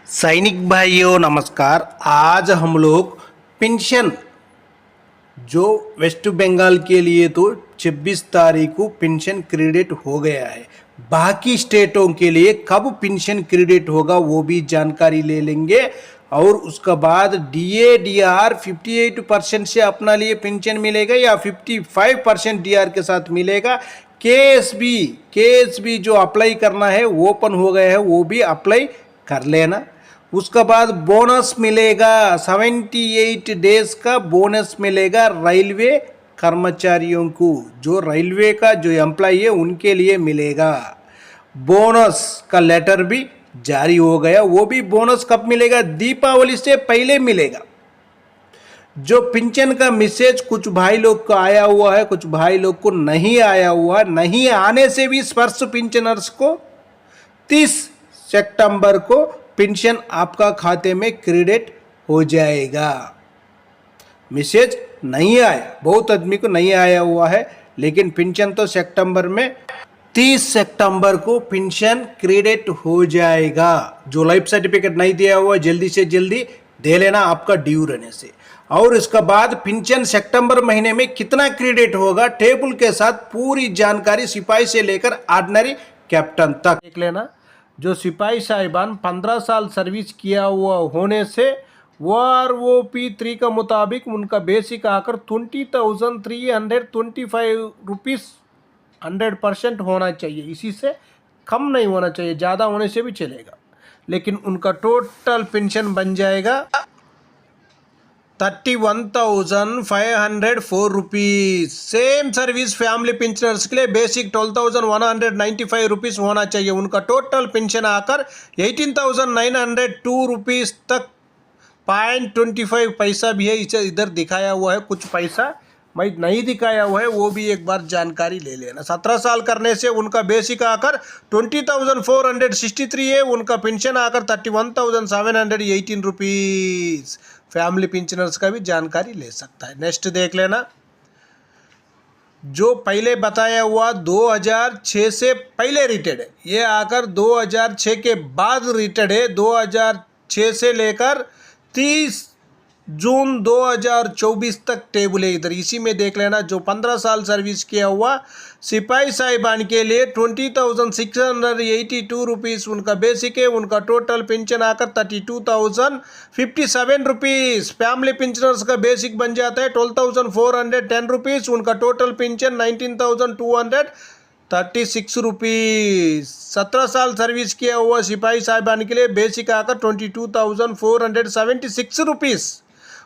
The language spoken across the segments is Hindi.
सैनिक भाइयों नमस्कार। आज हम लोग पेंशन जो वेस्ट बंगाल के लिए तो 26 तारीख को पेंशन क्रेडिट हो गया है। बाकी स्टेटों के लिए कब पेंशन क्रेडिट होगा वो भी जानकारी ले लेंगे। और उसके बाद डीए डीआर 58% से अपना लिए पेंशन मिलेगा या 55% डीआर के साथ मिलेगा। केएसबी जो अप्लाई करना है ओपन हो गया है, वो भी अप्लाई कर लेना। उसके बाद बोनस मिलेगा, 78 डेज का बोनस मिलेगा रेलवे कर्मचारियों को। जो रेलवे का जो एम्प्लॉय है उनके लिए मिलेगा। बोनस का लेटर भी जारी हो गया। वो भी बोनस कब मिलेगा? दीपावली से पहले मिलेगा। जो पेंशन का मैसेज कुछ भाई लोग को आया हुआ है, कुछ भाई लोग को नहीं आया हुआ। नहीं आने से भी स्पर्श पेंशनर्स को 30 सितंबर को पेंशन आपका खाते में क्रेडिट हो जाएगा। मैसेज नहीं आया, बहुत आदमी को नहीं आया हुआ है, लेकिन पेंशन तो सितंबर में 30 सितंबर को पेंशन क्रेडिट हो जाएगा। जो लाइफ सर्टिफिकेट नहीं दिया हुआ जल्दी से जल्दी दे लेना आपका ड्यू रहने से। और इसके बाद पेंशन सितंबर महीने में कितना क्रेडिट होगा टेबल के साथ पूरी जानकारी सिपाही से लेकर ऑर्डिनरी कैप्टन तक देख लेना। जो सिपाही साहिबान 15 साल सर्विस किया हुआ होने से OROP3 का मुताबिक उनका बेसिक आकर 20,325 रुपीज़ 100% होना चाहिए। इसी से कम नहीं होना चाहिए, ज़्यादा होने से भी चलेगा। लेकिन उनका टोटल पेंशन बन जाएगा 31,504 rupees. Same service family pensioners के लिए बेसिक 12,195 रुपीज़ होना चाहिए। उनका टोटल पेंशन आकर 18,902 रुपीज़ तक 0.25 पैसा भी है। इसे इधर दिखाया हुआ है, कुछ पैसा मैं नहीं दिखाया हुआ है, वो भी एक बार जानकारी ले लेना। 17 साल करने से उनका बेसिक आकर 20,463 है। उनका पेंशन आकर 31,718 रुपीज़। फैमिली पेंशनर्स का भी जानकारी ले सकता है। नेक्स्ट देख लेना। जो पहले बताया हुआ 2006 से पहले रिटायर्ड है, ये आकर 2006 के बाद रिटायर्ड है। 2006 से लेकर 30 जून 2024 तक टेबल है इधर, इसी में देख लेना। जो 15 साल सर्विस किया हुआ सिपाही साहिबान के लिए 20,682 रुपीज़ उनका बेसिक है। उनका टोटल पेंशन आकर 32,057 रुपीज़। फैमिली पेंशनर्स का बेसिक बन जाता है 12,410 रुपीज़। उनका टोटल पेंशन 19,236 रुपीज़। 17 साल सर्विस किया हुआ सिपाही साहिबान के लिए बेसिक आकर 22,476 रुपीज़।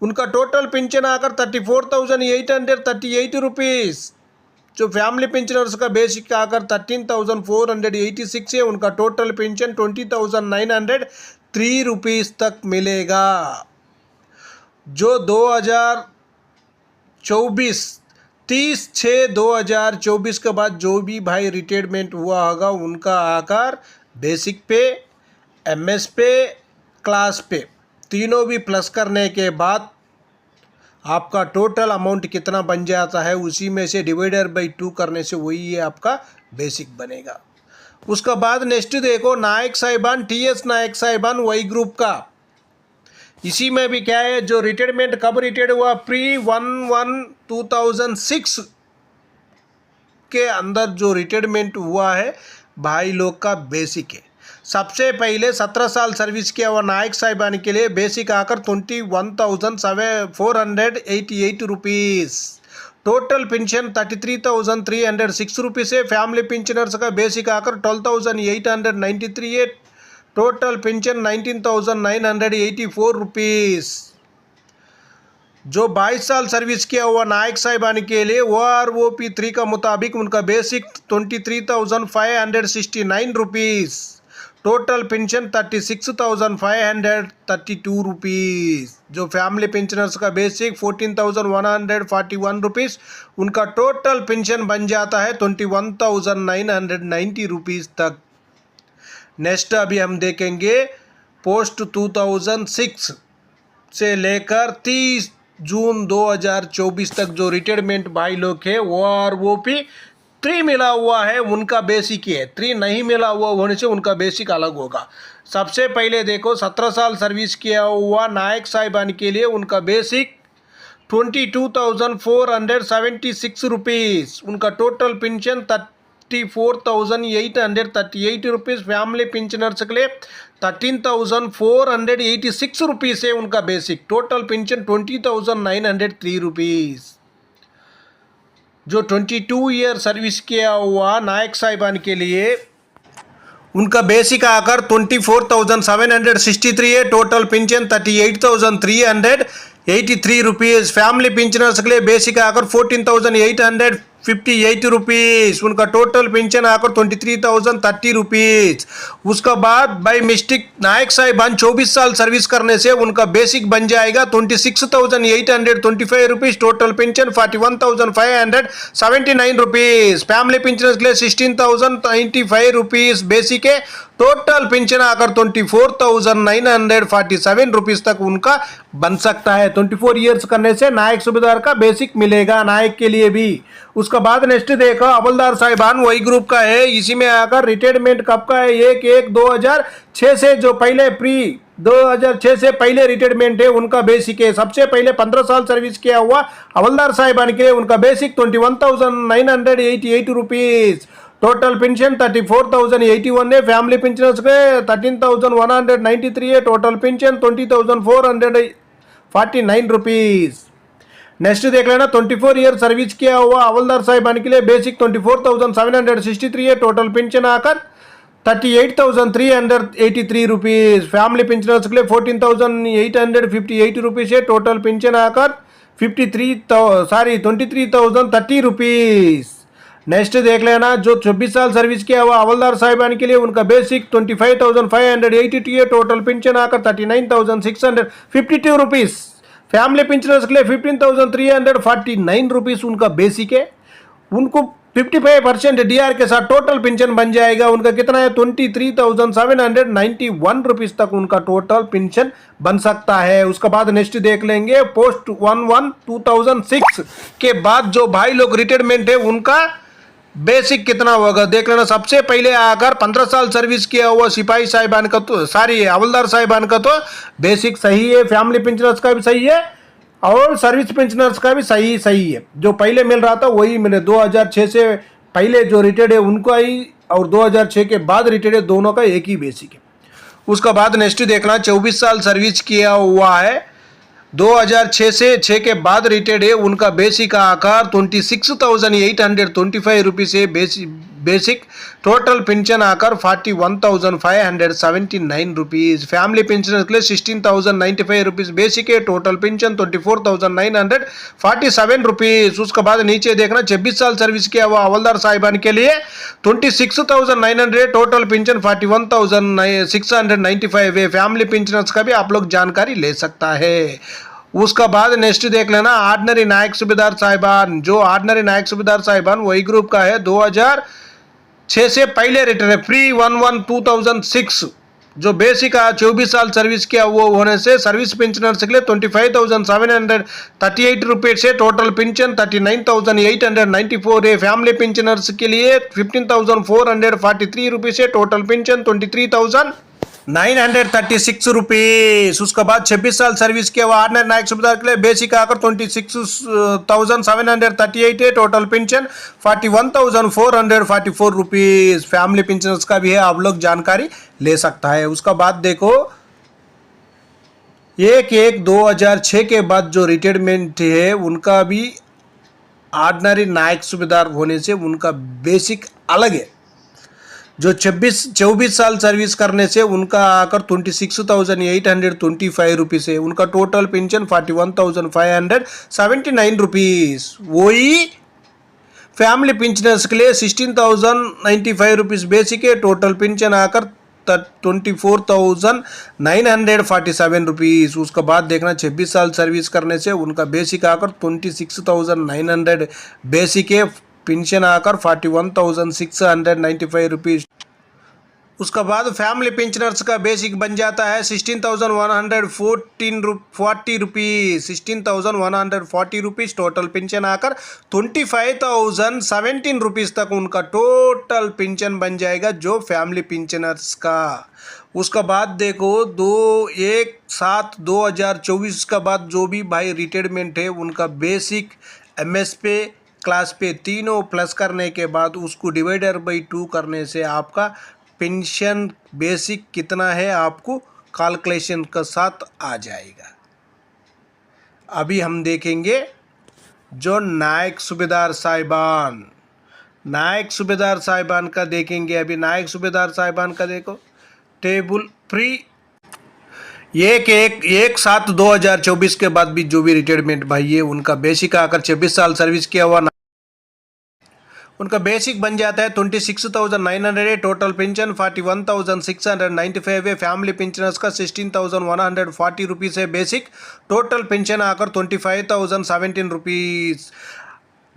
उनका टोटल पेंशन आकर 34,838 रुपीज़। जो फैमिली पेंशनर्स का बेसिक आकर 13,486 है। उनका टोटल पेंशन 20,903 रुपीज़ तक मिलेगा। जो 2024 30/6/2024 के बाद जो भी भाई रिटायरमेंट हुआ होगा उनका आकर बेसिक पे, MS पे, क्लास पे तीनों भी प्लस करने के बाद आपका टोटल अमाउंट कितना बन जाता है, उसी में से डिवाइडर बाई 2 करने से वही ये आपका बेसिक बनेगा। उसका बाद नेक्स्ट देखो नायक साहिबान, TS नायक साहिबान वाई ग्रुप का। इसी में भी क्या है, जो रिटायरमेंट कब रिटायर्ड हुआ, pre-1/1/2006 के अंदर जो रिटायरमेंट हुआ है भाई लोग का बेसिक है। सबसे पहले 17 साल सर्विस किया हुआ नायक साहिबान के लिए बेसिक आकर 21,488 रुपीज़। टोटल पेंशन 33,306 रुपीज़ है। फैमिली पेंशनर्स का बेसिक आकर 12,893 है। Total pension 19,984 rupees. जो 22 साल सर्विस किया हुआ नायक साहिबान के लिए OROP3 का मुताबिक उनका basic 23,569 rupees. Total pension 36,532 rupees. जो फैमिली पेंशनर्स का बेसिक 14,141 रुपीज़। उनका टोटल पेंशन बन जाता है 21,990 रुपीज़ तक। नेक्स्ट अभी हम देखेंगे पोस्ट 2006 से लेकर 30 जून 2024 तक जो रिटायरमेंट भाई लोग है OROP 3 मिला हुआ है उनका बेसिक है, 3 नहीं मिला हुआ होने से उनका बेसिक अलग होगा। सबसे पहले देखो 17 साल सर्विस किया हुआ नायक साहिबान के लिए उनका बेसिक 22,476 रुपीज़, उनका total pension 34,838 rupees, family pensioners के लिए 13,486 रुपीज़ है उनका बेसिक, टोटल पेंशन 20,903 रुपीज़। जो 22 ईयर सर्विस किया हुआ नायक साहिबान के लिए उनका बेसिक आकर 24,763 है, total pension 38,383 rupees, family pensioners के लिए बेसिक आकर 14,858 रुपीज़, उनका टोटल पेंशन आकर 23,030 रुपीज़। उसका बाद बाई मिस्टेक नायक साहिबान 24 साल सर्विस करने से उनका बेसिक बन जाएगा 26,825 rupees, total pension 41,579 rupees, family pensioners के लिए 16,095 रुपीज़ बेसिक है, टोटल पेंशन आकर 24,947 रुपीज़ तक उनका बन सकता है। 24 ईयर्स करने से नायक सूबेदार का बेसिक मिलेगा नायक के लिए भी। उसका बाद नेक्स्ट देखो हवलदार साहिबान वही ग्रुप का है, इसी में आकर रिटायरमेंट कब का है 1/1/2006 से, जो पहले प्री 2006 से पहले रिटायरमेंट है उनका बेसिक है। सबसे पहले 15 साल सर्विस किया हुआ हवलदार साहिबान के लिए उनका बेसिक 21,988 रुपीज़, टोटल पेंशन 34,081 है, फैमिली पेंशनर्स के 13,193 है, टोटल पेंशन 20,449 रुपीज़। नेक्स्ट देख लेना 24 ईयर सर्विस किया हुआ हवलदार साहिबान के लिए बेसिक 24,763 है, टोटल पेंशन आकर 38,383 रुपीज़, फैमिली पेंशनर्स के लिए 14,858 रुपीज़ है, टोटल पेंशन आकर 23,030 रुपीज़। नेक्स्ट देख लेना जो 24 साल सर्विस किया हुआ हवलदार साहिबान के लिए उनका बेसिक 25,582 है, टोटल पेंशन आकर 39,652 रुपीज़, फैमिली पेंशनर्स के लिए 15,349 रुपीज़ उनका बेसिक है। उनको 55% डीआर के साथ टोटल पेंशन बन जाएगा, उनका कितना है 23,791 रुपीज़ तक उनका टोटल पेंशन बन सकता है। उसके बाद नेक्स्ट देख लेंगे पोस्ट 1/1/2006 के बाद जो भाई लोग रिटायरमेंट है उनका बेसिक कितना होगा देख लेना। सबसे पहले आकर 15 साल सर्विस किया हुआ सिपाही साहिबान का तो हवलदार साहिबान का तो बेसिक सही है, फैमिली पेंशनर्स का भी सही है और सर्विस पेंशनर्स का भी सही है। जो पहले मिल रहा था वही मिले, 2006 से पहले जो रिटायर्ड है उनका ही और 2006 के बाद रिटायर्ड है दोनों का एक ही बेसिक है। उसका बाद नेक्स्ट देखना 24 साल सर्विस किया हुआ है 2006 से 6 के बाद रिटायर्ड है उनका बेसिक का आकार 26,825 रुपीज़ है बेसिक, टोटल पेंशन आकर 41,579 रुपीज़, फैमिली पेंशन के लिए 16,095 रुपीज़ बेसिक है, टोटल पेंशन 24,947 रुपीज़। उसके बाद नीचे देखना 26 साल सर्विस किया हुआ हवलदार साहिबान के लिए 26,900, टोटल पेंशन 41,695 है, फैमिली पेंशनर्स का भी आप लोग जानकारी ले सकता है। उसका बाद नेक्स्ट देख लेना ऑर्डिनरी नायक सूबेदार साहिबान, जो ऑर्डिनरी नायक सूबेदार साहिबान वही ग्रुप का है 2006 से पहले रिटायर है, प्री 1/1/2006 जो बेसिक 24 साल सर्विस किया हुआ होने से सर्विस पेंशनर्स के लिए 25,738 रुपीज़ है, टोटल पेंशन 39,894 है, फैमिली पेंशनर्स के लिए 15,443 रुपीज़ है, टोटल पेंशन 23,936 रुपीज़। उसके बाद 26 साल सर्विस किया हुआ ऑर्डिनरी नायक सूबेदार के लिए बेसिक आकर 26,738 है, total pension 41,444 rupees, family pensioners का भी है, आप लोग जानकारी ले सकता है। उसका बाद देखो 1/1/2006 के बाद जो रिटायरमेंट है उनका भी ऑर्डिनरी नायक सूबेदार होने से उनका बेसिक अलग है। जो 24 साल सर्विस करने से उनका आकर 26,825 रुपीज़ है, उनका टोटल पेंशन 41,579 रुपीज़। वही फैमिली पेंशनर्स के लिए 16,095 रुपीज़ बेसिक है, टोटल पेंशन आकर 24,947 रुपीज़। उसके बाद देखना 26 साल सर्विस करने से उनका बेसिक आकर 26,900 बेसिक है, पेंशन आकर 41,695 रुपीज़, उसके बाद फैमिली पेंशनर्स का बेसिक बन जाता है 16,140 रुपीज़, 16,140 रुपीज़ टोटल पेंशन आकर 25,017 रुपीज़ तक उनका टोटल पेंशन बन जाएगा जो फैमिली पेंशनर्स का। उसका बाद देखो 1/7/2024 का बाद जो भी भाई रिटायरमेंट है उनका बेसिक MS पे क्लास पे तीनों प्लस करने के बाद उसको डिवाइडर बाई 2 करने से आपका पेंशन बेसिक कितना है आपको कैलकुलेशन के साथ आ जाएगा। अभी हम देखेंगे जो नायक सूबेदार साहिबान का देखेंगे। अभी नायक सूबेदार साहिबान का देखो टेबल प्री 1/7/2024 के बाद भी जो भी रिटायरमेंट भाई है उनका बेसिक आकर 26 साल सर्विस किया हुआ उनका बेसिक बन जाता है 26,900 टोटल पेंशन 41,695 है। फैमिली पेंशनर्स का 16,140 रुपीज़ है बेसिक, टोटल पेंशन आकर 25,017 रुपीज़।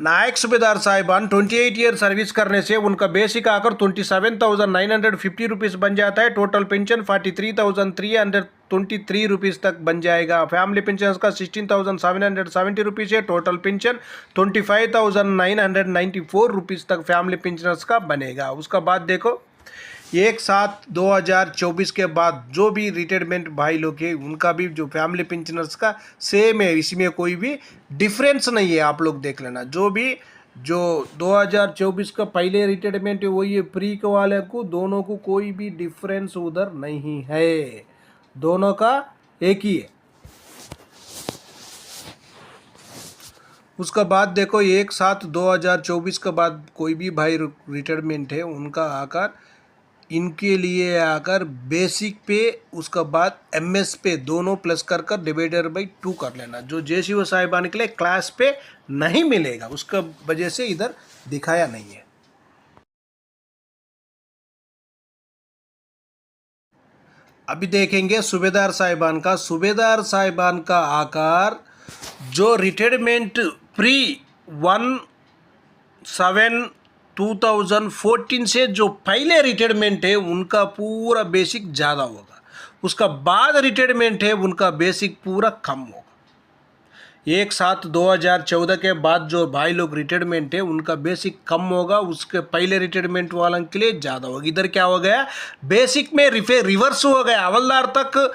नायक सूबेदार साहिबान 28 ईयर सर्विस करने से उनका बेसिक आकर 27,950 रुपीज़ बन जाता है, टोटल पेंशन 43,323 रुपीज़ तक बन जाएगा। फैमिली पेंशन का 16,770 रुपीज़ है, टोटल पेंशन 25,994 रुपीज़ तक फैमिली पेंशनर्स का बनेगा। उसका बाद देखो 1/7/2024 के बाद जो भी रिटायरमेंट भाई लोग हैं उनका भी जो फैमिली पेंशनर्स का सेम है, इसमें कोई भी डिफरेंस नहीं है। आप लोग देख लेना जो 2024 का पहले रिटायरमेंट है वही है प्री के वाले को, दोनों को कोई भी डिफरेंस उधर नहीं है, दोनों का एक ही है। उसका बाद देखो 1/7/2024 के बाद कोई भी भाई रिटायरमेंट है उनका आकर इनके लिए आकर बेसिक पे उसका बाद MS पे दोनों प्लस कर डिवाइडर बाई 2 कर लेना। जो JCO साहिबान के लिए क्लास पे नहीं मिलेगा उसका वजह से इधर दिखाया नहीं है। अभी देखेंगे सूबेदार साहिबान का आकार जो रिटायरमेंट प्री 1/7/2014 से जो पहले रिटायरमेंट है उनका पूरा बेसिक ज़्यादा होगा, उसका बाद रिटायरमेंट है उनका बेसिक पूरा कम होगा। 1/7/2014 के बाद जो भाई लोग रिटायरमेंट है उनका बेसिक कम होगा, उसके पहले रिटायरमेंट वालों के लिए ज़्यादा होगा। इधर क्या हो गया बेसिक में रिवर्स हो गया, हवलदार तक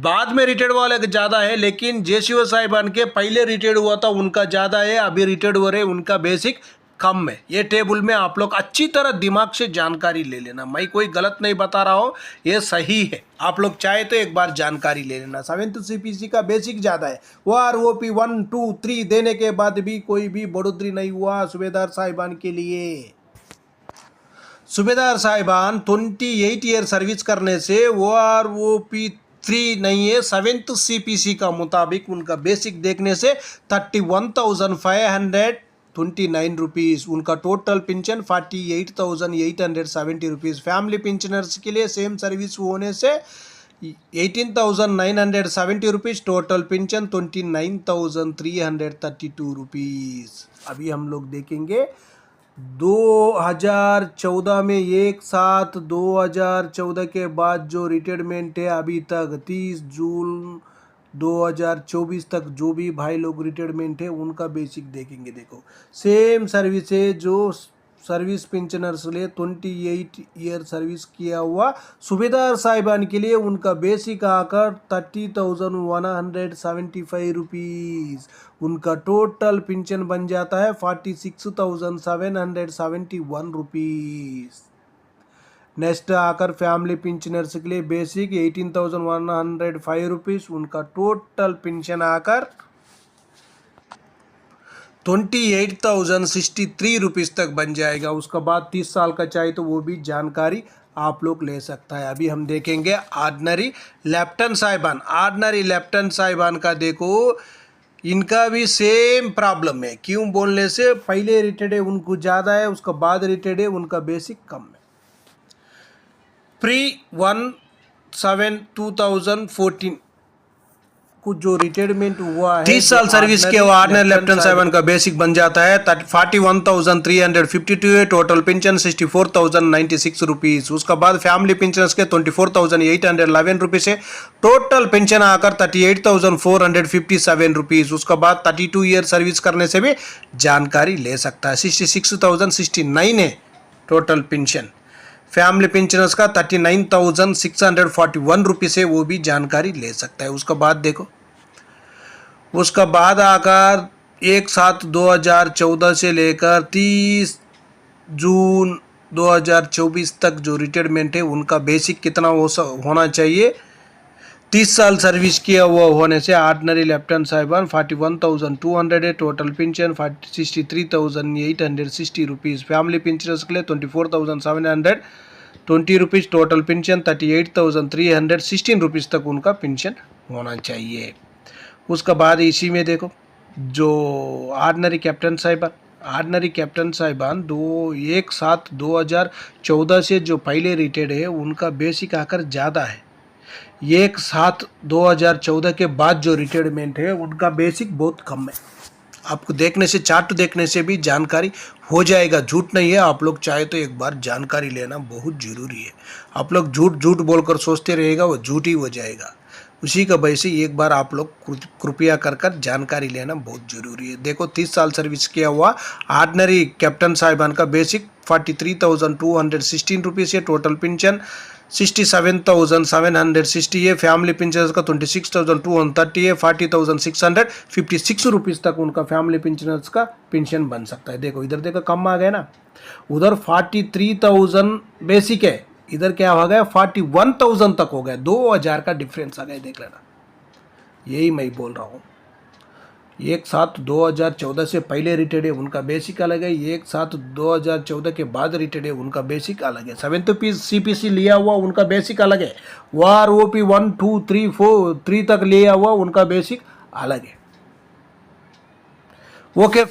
बाद में रिटायर्ड वाले का ज़्यादा है, लेकिन JCO साहिबान के पहले रिटायर्ड हुआ था उनका ज़्यादा है, अभी रिटायर्ड हो रहे उनका बेसिक कम है। ये टेबल में आप लोग अच्छी तरह दिमाग से जानकारी ले लेना, मैं कोई गलत नहीं बता रहा हूँ, ये सही है। आप लोग चाहे तो एक बार जानकारी ले लेना। 7th CPC का बेसिक ज़्यादा है, OROP 1 2 3 देने के बाद भी कोई भी बढ़ोतरी नहीं हुआ सूबेदार साहिबान के लिए। सूबेदार साहिबान 28 ईयर सर्विस करने से OROP 3 नहीं है, 7th CPC का मुताबिक उनका बेसिक देखने से 31,529 रुपीज़, उनका total pension 48,870 rupees. Family pensioners के लिए सेम सर्विस होने से 18,970 रुपीज़, टोटल पेंशन 29,332 रुपीज़। अभी हम लोग देखेंगे 2014 में 1/7/2014 के बाद जो रिटायरमेंट है अभी तक 30 जून 2024 तक जो भी भाई लोग रिटायरमेंट है उनका बेसिक देखेंगे। देखो सेम सर्विस है जो सर्विस पेंशनर्स के लिए 28 ईयर सर्विस किया हुआ सूबेदार साहिबान के लिए उनका बेसिक आकर 30,175 रुपीज़, उनका टोटल पेंशन बन जाता है 46,771 रुपीज़। नेक्स्ट आकर फैमिली पेंशनर्स के लिए बेसिक 18,105 रुपीज़, उनका टोटल पेंशन आकर 28,063 रुपीज़ तक बन जाएगा। उसका बाद 30 साल का चाहिए तो वो भी जानकारी आप लोग ले सकता है। अभी हम देखेंगे ऑर्डिनरी लेफ्टिनेंट साहिबान का देखो इनका भी सेम प्रॉब्लम है। क्यों बोलने से पहले रिटायर्ड है उनको ज़्यादा है, उसका बाद रिटायर्ड है उनका बेसिक कम है। प्री 1/7/2014 कुछ जो रिटायरमेंट हुआ है 30 साल सर्विस के ऑर्डिनरी लेफ्टिनेंट साहब का बेसिक बन जाता है 41,352 है। Total pension 64,096 rupees. उसका बाद फैमिली पेंशनर्स के 24,811 रुपीज है। टोटल पेंशन आकर 38,457 रुपीज। उसका बाद 32 ईयर सर्विस करने से भी जानकारी ले सकता है। 66,069 है टोटल पेंशन। फैमिली पेंशनर्स का 39,641 रुपीज़ है, वो भी जानकारी ले सकता है। उसका बाद देखो, उसका बाद आकर 1/7/2014 से लेकर 30 जून 2024 तक जो रिटायरमेंट है उनका बेसिक कितना होना चाहिए। 30 साल सर्विस किया हुआ होने से ऑर्डिनरी लेफ्टिनेंट साहिबान 41,200 है। Total pension 63,860 rupees. Family pensioners के लिए 24,720 रुपीज़। टोटल पेंशन 38,316 रुपीज़ तक उनका पेंशन होना चाहिए। उसका बाद इसी में देखो जो ऑर्डिनरी कैप्टन साहिबान 1/7/2014 से जो पहले रिटायर्ड है उनका बेसिक आकर ज़्यादा है। 1/7/2014 के बाद जो रिटायरमेंट है उनका बेसिक बहुत कम है। आपको देखने से, चार्ट देखने से भी जानकारी हो जाएगा, झूठ नहीं है। आप लोग चाहे तो एक बार जानकारी लेना बहुत ज़रूरी है। आप लोग झूठ बोलकर सोचते रहेगा, वो झूठ ही हो जाएगा। उसी का वजह से एक बार आप लोग कृपया कर जानकारी लेना बहुत ज़रूरी है। देखो 30 साल सर्विस किया हुआ ऑर्डिनरी कैप्टन साहिबान का बेसिक 43,216 रुपीज़ है। टोटल पेंशन 67,760 है। फैमिली पेंशनर्स का 26,230 है। 40,656 रुपीज़ तक उनका फैमिली पेंशनर्स का पेंशन बन सकता है। देखो इधर देखो कम आ गया ना, उधर 43,000 बेसिक है, इधर क्या हो गया 41,000 तक हो गया। 2,000 का डिफरेंस आ गया, देख लेना। यही मैं बोल रहा हूँ। 1/7/2014 से पहले रिटायर्ड है उनका बेसिक अलग है। 1/7/2014 के बाद रिटायर्ड है उनका बेसिक अलग है। 7th CPC लिया हुआ उनका बेसिक अलग है। ROP 1 2 3 4 3 तक लिया हुआ उनका बेसिक अलग है। ओके।